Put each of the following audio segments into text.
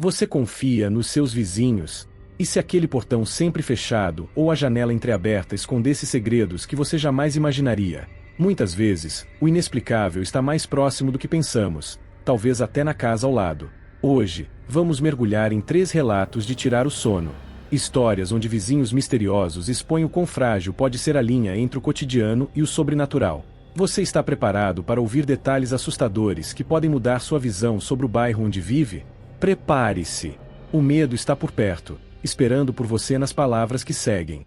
Você confia nos seus vizinhos? E se aquele portão sempre fechado ou a janela entreaberta escondesse segredos que você jamais imaginaria? Muitas vezes, o inexplicável está mais próximo do que pensamos, talvez até na casa ao lado. Hoje, vamos mergulhar em 3 relatos de tirar o sono. Histórias onde vizinhos misteriosos expõem o quão frágil pode ser a linha entre o cotidiano e o sobrenatural. Você está preparado para ouvir detalhes assustadores que podem mudar sua visão sobre o bairro onde vive? Prepare-se! O medo está por perto, esperando por você nas palavras que seguem.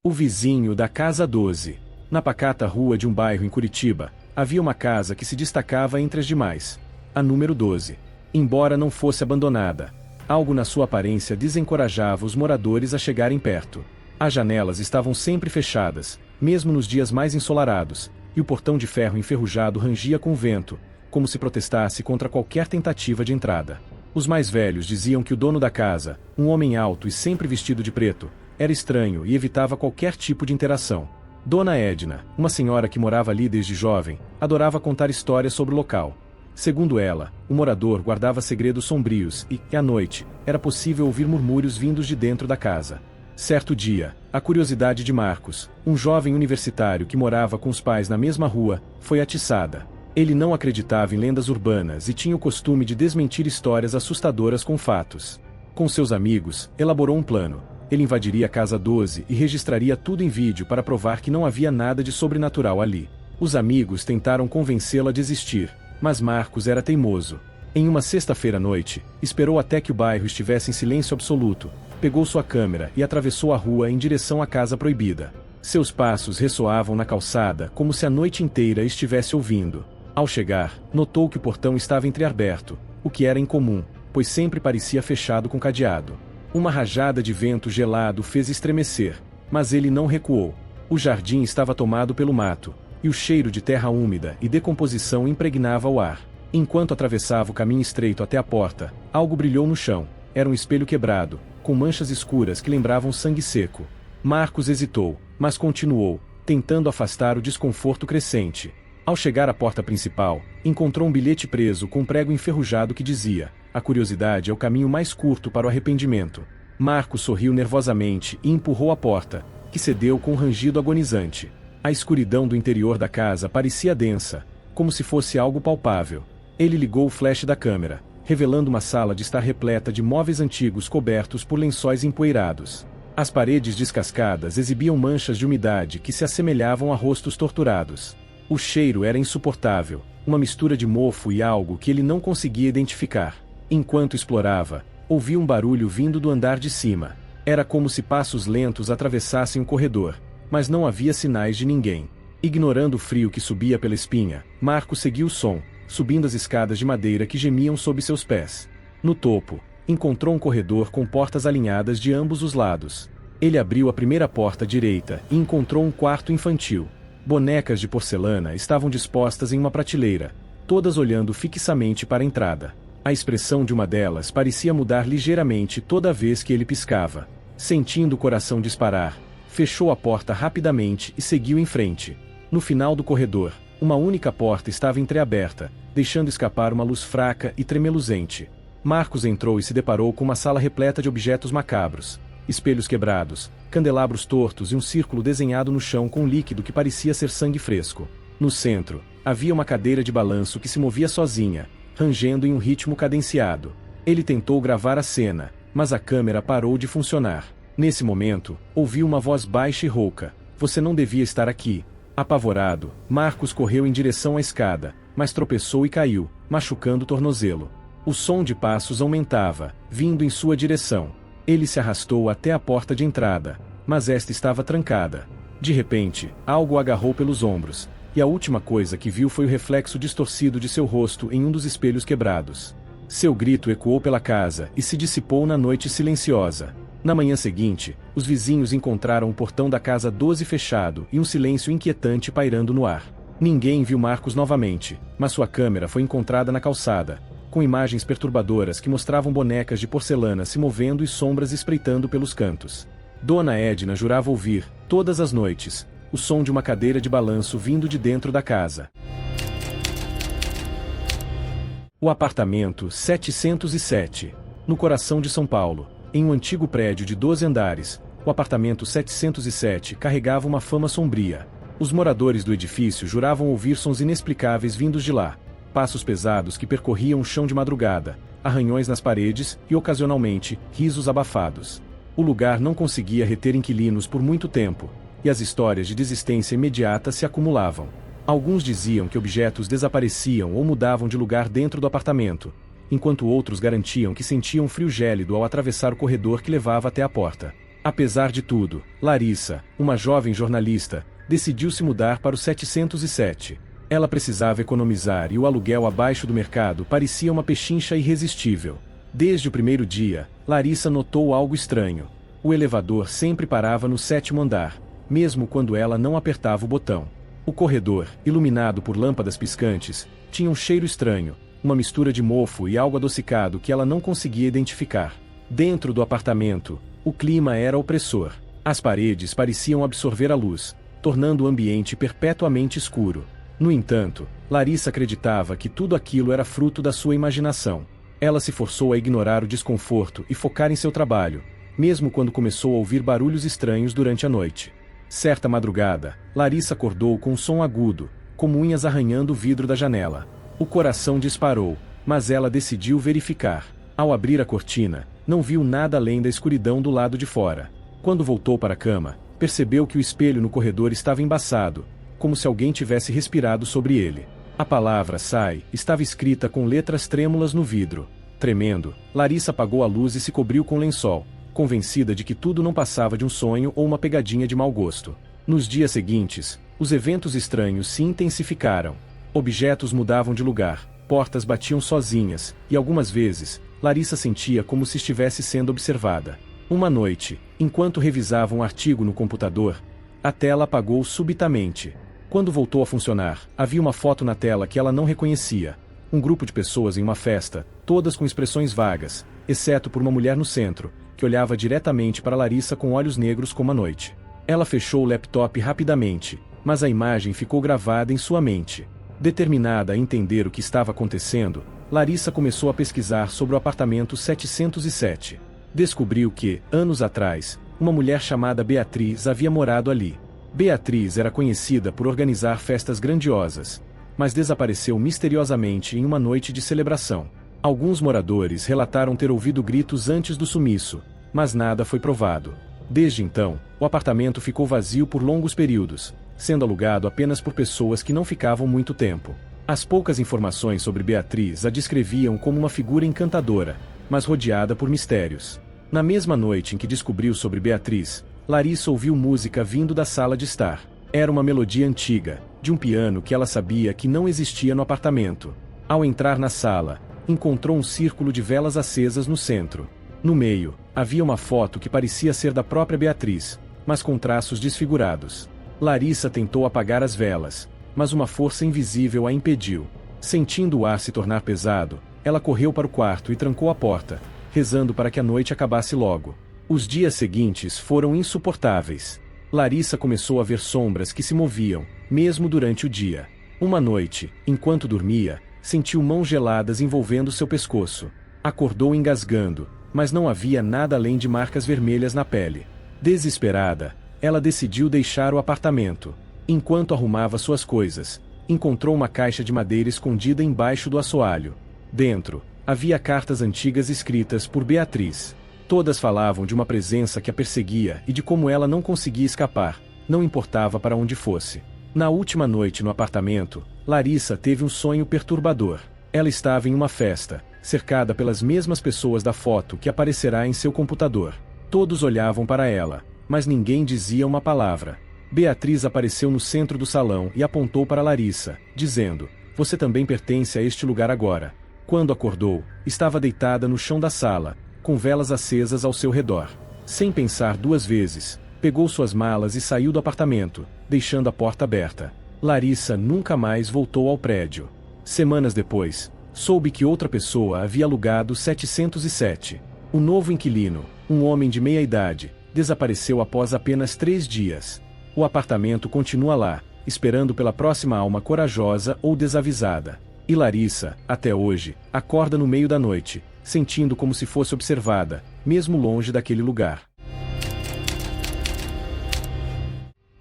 O vizinho da Casa 12. Na pacata rua de um bairro em Curitiba, havia uma casa que se destacava entre as demais. A número 12. Embora não fosse abandonada, algo na sua aparência desencorajava os moradores a chegarem perto. As janelas estavam sempre fechadas, mesmo nos dias mais ensolarados, e o portão de ferro enferrujado rangia com o vento, como se protestasse contra qualquer tentativa de entrada. Os mais velhos diziam que o dono da casa, um homem alto e sempre vestido de preto, era estranho e evitava qualquer tipo de interação. Dona Edna, uma senhora que morava ali desde jovem, adorava contar histórias sobre o local. Segundo ela, o morador guardava segredos sombrios e, à noite, era possível ouvir murmúrios vindos de dentro da casa. Certo dia, a curiosidade de Marcos, um jovem universitário que morava com os pais na mesma rua, foi atiçada. Ele não acreditava em lendas urbanas e tinha o costume de desmentir histórias assustadoras com fatos. Com seus amigos, elaborou um plano. Ele invadiria a Casa 12 e registraria tudo em vídeo para provar que não havia nada de sobrenatural ali. Os amigos tentaram convencê-lo a desistir, mas Marcos era teimoso. Em uma sexta-feira à noite, esperou até que o bairro estivesse em silêncio absoluto, pegou sua câmera e atravessou a rua em direção à Casa Proibida. Seus passos ressoavam na calçada como se a noite inteira estivesse ouvindo. Ao chegar, notou que o portão estava entreaberto, o que era incomum, pois sempre parecia fechado com cadeado. Uma rajada de vento gelado fez estremecer, mas ele não recuou. O jardim estava tomado pelo mato, e o cheiro de terra úmida e decomposição impregnava o ar. Enquanto atravessava o caminho estreito até a porta, algo brilhou no chão. Era um espelho quebrado, com manchas escuras que lembravam sangue seco. Marcos hesitou, mas continuou, tentando afastar o desconforto crescente. Ao chegar à porta principal, encontrou um bilhete preso com um prego enferrujado que dizia: "A curiosidade é o caminho mais curto para o arrependimento." Marcos sorriu nervosamente e empurrou a porta, que cedeu com um rangido agonizante. A escuridão do interior da casa parecia densa, como se fosse algo palpável. Ele ligou o flash da câmera, revelando uma sala de estar repleta de móveis antigos cobertos por lençóis empoeirados. As paredes descascadas exibiam manchas de umidade que se assemelhavam a rostos torturados. O cheiro era insuportável, uma mistura de mofo e algo que ele não conseguia identificar. Enquanto explorava, ouviu um barulho vindo do andar de cima. Era como se passos lentos atravessassem o corredor, mas não havia sinais de ninguém. Ignorando o frio que subia pela espinha, Marcos seguiu o som, subindo as escadas de madeira que gemiam sob seus pés. No topo, encontrou um corredor com portas alinhadas de ambos os lados. Ele abriu a primeira porta à direita e encontrou um quarto infantil. Bonecas de porcelana estavam dispostas em uma prateleira, todas olhando fixamente para a entrada. A expressão de uma delas parecia mudar ligeiramente toda vez que ele piscava. Sentindo o coração disparar, fechou a porta rapidamente e seguiu em frente. No final do corredor, uma única porta estava entreaberta, deixando escapar uma luz fraca e tremeluzente. Marcos entrou e se deparou com uma sala repleta de objetos macabros. Espelhos quebrados, candelabros tortos e um círculo desenhado no chão com um líquido que parecia ser sangue fresco. No centro, havia uma cadeira de balanço que se movia sozinha, rangendo em um ritmo cadenciado. Ele tentou gravar a cena, mas a câmera parou de funcionar. Nesse momento, ouviu uma voz baixa e rouca: "Você não devia estar aqui." Apavorado, Marcos correu em direção à escada, mas tropeçou e caiu, machucando o tornozelo. O som de passos aumentava, vindo em sua direção. Ele se arrastou até a porta de entrada, mas esta estava trancada. De repente, algo o agarrou pelos ombros, e a última coisa que viu foi o reflexo distorcido de seu rosto em um dos espelhos quebrados. Seu grito ecoou pela casa e se dissipou na noite silenciosa. Na manhã seguinte, os vizinhos encontraram o portão da Casa 12 fechado e um silêncio inquietante pairando no ar. Ninguém viu Marcos novamente, mas sua câmera foi encontrada na calçada, com imagens perturbadoras que mostravam bonecas de porcelana se movendo e sombras espreitando pelos cantos. Dona Edna jurava ouvir, todas as noites, o som de uma cadeira de balanço vindo de dentro da casa. O apartamento 707. No coração de São Paulo, em um antigo prédio de 12 andares, o apartamento 707 carregava uma fama sombria. Os moradores do edifício juravam ouvir sons inexplicáveis vindos de lá, passos pesados que percorriam o chão de madrugada, arranhões nas paredes e, ocasionalmente, risos abafados. O lugar não conseguia reter inquilinos por muito tempo, e as histórias de desistência imediata se acumulavam. Alguns diziam que objetos desapareciam ou mudavam de lugar dentro do apartamento, enquanto outros garantiam que sentiam frio gélido ao atravessar o corredor que levava até a porta. Apesar de tudo, Larissa, uma jovem jornalista, decidiu se mudar para o 707. Ela precisava economizar e o aluguel abaixo do mercado parecia uma pechincha irresistível. Desde o primeiro dia, Larissa notou algo estranho. O elevador sempre parava no 7º andar, mesmo quando ela não apertava o botão. O corredor, iluminado por lâmpadas piscantes, tinha um cheiro estranho, uma mistura de mofo e algo adocicado que ela não conseguia identificar. Dentro do apartamento, o clima era opressor. As paredes pareciam absorver a luz, tornando o ambiente perpetuamente escuro. No entanto, Larissa acreditava que tudo aquilo era fruto da sua imaginação. Ela se forçou a ignorar o desconforto e focar em seu trabalho, mesmo quando começou a ouvir barulhos estranhos durante a noite. Certa madrugada, Larissa acordou com um som agudo, como unhas arranhando o vidro da janela. O coração disparou, mas ela decidiu verificar. Ao abrir a cortina, não viu nada além da escuridão do lado de fora. Quando voltou para a cama, percebeu que o espelho no corredor estava embaçado, como se alguém tivesse respirado sobre ele. A palavra "sai" estava escrita com letras trêmulas no vidro. Tremendo, Larissa apagou a luz e se cobriu com lençol, convencida de que tudo não passava de um sonho ou uma pegadinha de mau gosto. Nos dias seguintes, os eventos estranhos se intensificaram. Objetos mudavam de lugar, portas batiam sozinhas, e algumas vezes, Larissa sentia como se estivesse sendo observada. Uma noite, enquanto revisava um artigo no computador, a tela apagou subitamente. Quando voltou a funcionar, havia uma foto na tela que ela não reconhecia. Um grupo de pessoas em uma festa, todas com expressões vagas, exceto por uma mulher no centro, que olhava diretamente para Larissa com olhos negros como a noite. Ela fechou o laptop rapidamente, mas a imagem ficou gravada em sua mente. Determinada a entender o que estava acontecendo, Larissa começou a pesquisar sobre o apartamento 707. Descobriu que, anos atrás, uma mulher chamada Beatriz havia morado ali. Beatriz era conhecida por organizar festas grandiosas, mas desapareceu misteriosamente em uma noite de celebração. Alguns moradores relataram ter ouvido gritos antes do sumiço, mas nada foi provado. Desde então, o apartamento ficou vazio por longos períodos, sendo alugado apenas por pessoas que não ficavam muito tempo. As poucas informações sobre Beatriz a descreviam como uma figura encantadora, mas rodeada por mistérios. Na mesma noite em que descobriu sobre Beatriz, Larissa ouviu música vindo da sala de estar. Era uma melodia antiga, de um piano que ela sabia que não existia no apartamento. Ao entrar na sala, encontrou um círculo de velas acesas no centro. No meio, havia uma foto que parecia ser da própria Beatriz, mas com traços desfigurados. Larissa tentou apagar as velas, mas uma força invisível a impediu. Sentindo o ar se tornar pesado, ela correu para o quarto e trancou a porta, rezando para que a noite acabasse logo. Os dias seguintes foram insuportáveis. Larissa começou a ver sombras que se moviam, mesmo durante o dia. Uma noite, enquanto dormia, sentiu mãos geladas envolvendo seu pescoço. Acordou engasgando, mas não havia nada além de marcas vermelhas na pele. Desesperada, ela decidiu deixar o apartamento. Enquanto arrumava suas coisas, encontrou uma caixa de madeira escondida embaixo do assoalho. Dentro, havia cartas antigas escritas por Beatriz. Todas falavam de uma presença que a perseguia e de como ela não conseguia escapar, não importava para onde fosse. Na última noite no apartamento, Larissa teve um sonho perturbador. Ela estava em uma festa, cercada pelas mesmas pessoas da foto que aparecerá em seu computador. Todos olhavam para ela, mas ninguém dizia uma palavra. Beatriz apareceu no centro do salão e apontou para Larissa, dizendo: "Você também pertence a este lugar agora." Quando acordou, estava deitada no chão da sala, com velas acesas ao seu redor. Sem pensar duas vezes, pegou suas malas e saiu do apartamento, deixando a porta aberta. Larissa nunca mais voltou ao prédio. Semanas depois, soube que outra pessoa havia alugado 707. O novo inquilino, um homem de meia idade, desapareceu após apenas 3 dias. O apartamento continua lá, esperando pela próxima alma corajosa ou desavisada. E Larissa, até hoje, acorda no meio da noite, sentindo como se fosse observada, mesmo longe daquele lugar.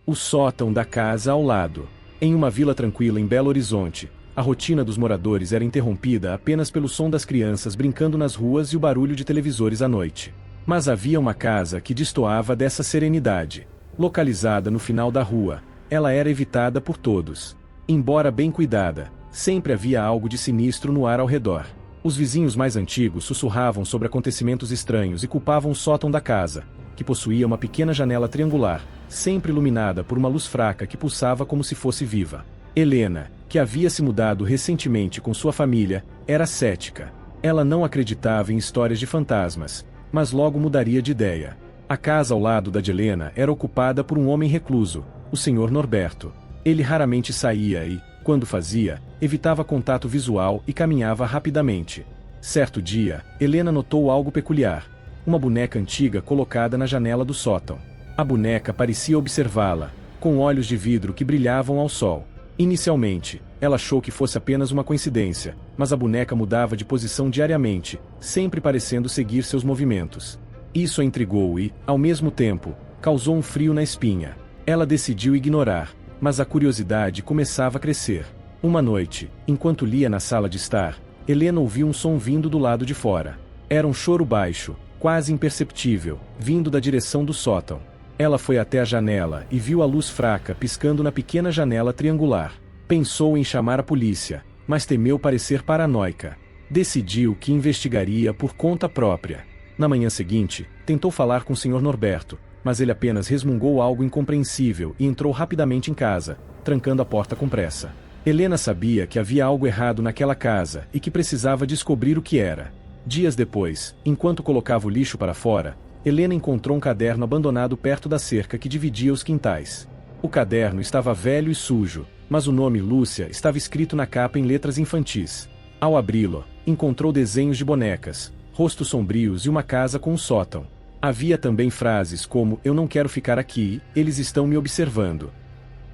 O sótão da casa ao lado. Em uma vila tranquila em Belo Horizonte, a rotina dos moradores era interrompida apenas pelo som das crianças brincando nas ruas e o barulho de televisores à noite. Mas havia uma casa que destoava dessa serenidade. Localizada no final da rua, ela era evitada por todos. Embora bem cuidada, sempre havia algo de sinistro no ar ao redor. Os vizinhos mais antigos sussurravam sobre acontecimentos estranhos e culpavam o sótão da casa, que possuía uma pequena janela triangular, sempre iluminada por uma luz fraca que pulsava como se fosse viva. Helena, que havia se mudado recentemente com sua família, era cética. Ela não acreditava em histórias de fantasmas, mas logo mudaria de ideia. A casa ao lado da de Helena era ocupada por um homem recluso, o Sr. Norberto. Ele raramente saía e, quando fazia, evitava contato visual e caminhava rapidamente. Certo dia, Helena notou algo peculiar. Uma boneca antiga colocada na janela do sótão. A boneca parecia observá-la, com olhos de vidro que brilhavam ao sol. Inicialmente, ela achou que fosse apenas uma coincidência, mas a boneca mudava de posição diariamente, sempre parecendo seguir seus movimentos. Isso a intrigou e, ao mesmo tempo, causou um frio na espinha. Ela decidiu ignorar, mas a curiosidade começava a crescer. Uma noite, enquanto lia na sala de estar, Helena ouviu um som vindo do lado de fora. Era um choro baixo, quase imperceptível, vindo da direção do sótão. Ela foi até a janela e viu a luz fraca piscando na pequena janela triangular. Pensou em chamar a polícia, mas temeu parecer paranoica. Decidiu que investigaria por conta própria. Na manhã seguinte, tentou falar com o Sr. Norberto, mas ele apenas resmungou algo incompreensível e entrou rapidamente em casa, trancando a porta com pressa. Helena sabia que havia algo errado naquela casa e que precisava descobrir o que era. Dias depois, enquanto colocava o lixo para fora, Helena encontrou um caderno abandonado perto da cerca que dividia os quintais. O caderno estava velho e sujo, mas o nome Lúcia estava escrito na capa em letras infantis. Ao abri-lo, encontrou desenhos de bonecas, rostos sombrios e uma casa com um sótão. Havia também frases como "Eu não quero ficar aqui, eles estão me observando".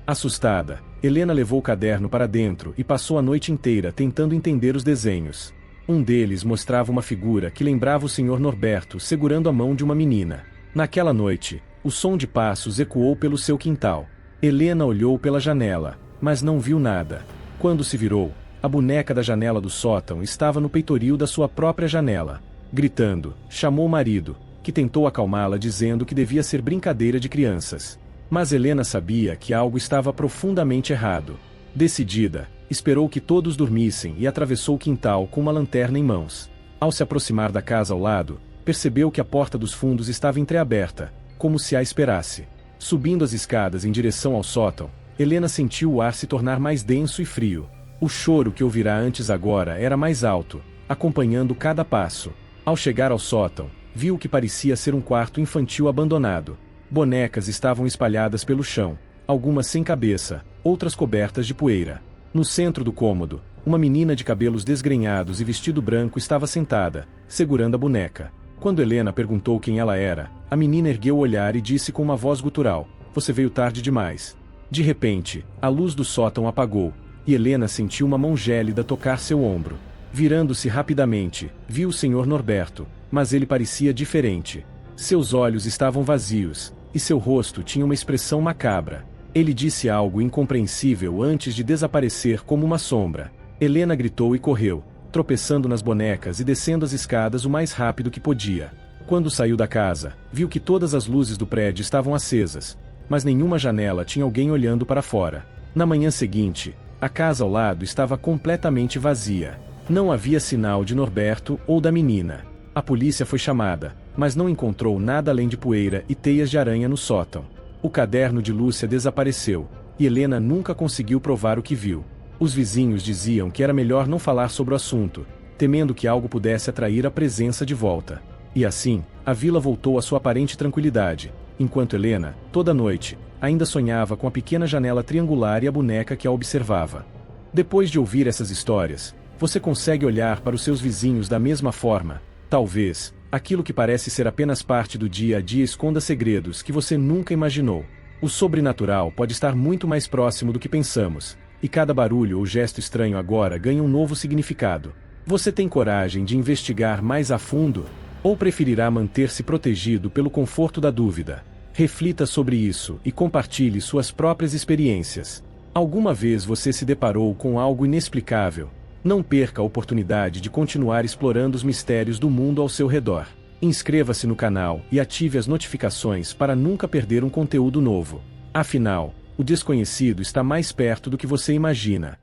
Assustada, Helena levou o caderno para dentro e passou a noite inteira tentando entender os desenhos. Um deles mostrava uma figura que lembrava o Sr. Norberto segurando a mão de uma menina. Naquela noite, o som de passos ecoou pelo seu quintal. Helena olhou pela janela, mas não viu nada. Quando se virou, a boneca da janela do sótão estava no peitoril da sua própria janela. Gritando, chamou o marido, que tentou acalmá-la dizendo que devia ser brincadeira de crianças. Mas Helena sabia que algo estava profundamente errado. Decidida, esperou que todos dormissem e atravessou o quintal com uma lanterna em mãos. Ao se aproximar da casa ao lado, percebeu que a porta dos fundos estava entreaberta, como se a esperasse. Subindo as escadas em direção ao sótão, Helena sentiu o ar se tornar mais denso e frio. O choro que ouvirá antes agora era mais alto, acompanhando cada passo. Ao chegar ao sótão, viu o que parecia ser um quarto infantil abandonado. Bonecas estavam espalhadas pelo chão, algumas sem cabeça, outras cobertas de poeira. No centro do cômodo, uma menina de cabelos desgrenhados e vestido branco estava sentada, segurando a boneca. Quando Helena perguntou quem ela era, a menina ergueu o olhar e disse com uma voz gutural: "Você veio tarde demais." De repente, a luz do sótão apagou, e Helena sentiu uma mão gélida tocar seu ombro. Virando-se rapidamente, viu o Sr. Norberto, mas ele parecia diferente. Seus olhos estavam vazios, e seu rosto tinha uma expressão macabra. Ele disse algo incompreensível antes de desaparecer como uma sombra. Helena gritou e correu, tropeçando nas bonecas e descendo as escadas o mais rápido que podia. Quando saiu da casa, viu que todas as luzes do prédio estavam acesas, mas nenhuma janela tinha alguém olhando para fora. Na manhã seguinte, a casa ao lado estava completamente vazia. Não havia sinal de Norberto ou da menina. A polícia foi chamada, mas não encontrou nada além de poeira e teias de aranha no sótão. O caderno de Lúcia desapareceu, e Helena nunca conseguiu provar o que viu. Os vizinhos diziam que era melhor não falar sobre o assunto, temendo que algo pudesse atrair a presença de volta. E assim, a vila voltou à sua aparente tranquilidade, enquanto Helena, toda noite, ainda sonhava com a pequena janela triangular e a boneca que a observava. Depois de ouvir essas histórias, você consegue olhar para os seus vizinhos da mesma forma. Talvez, aquilo que parece ser apenas parte do dia a dia esconda segredos que você nunca imaginou. O sobrenatural pode estar muito mais próximo do que pensamos, e cada barulho ou gesto estranho agora ganha um novo significado. Você tem coragem de investigar mais a fundo? Ou preferirá manter-se protegido pelo conforto da dúvida? Reflita sobre isso e compartilhe suas próprias experiências. Alguma vez você se deparou com algo inexplicável? Não perca a oportunidade de continuar explorando os mistérios do mundo ao seu redor. Inscreva-se no canal e ative as notificações para nunca perder um conteúdo novo. Afinal, o desconhecido está mais perto do que você imagina.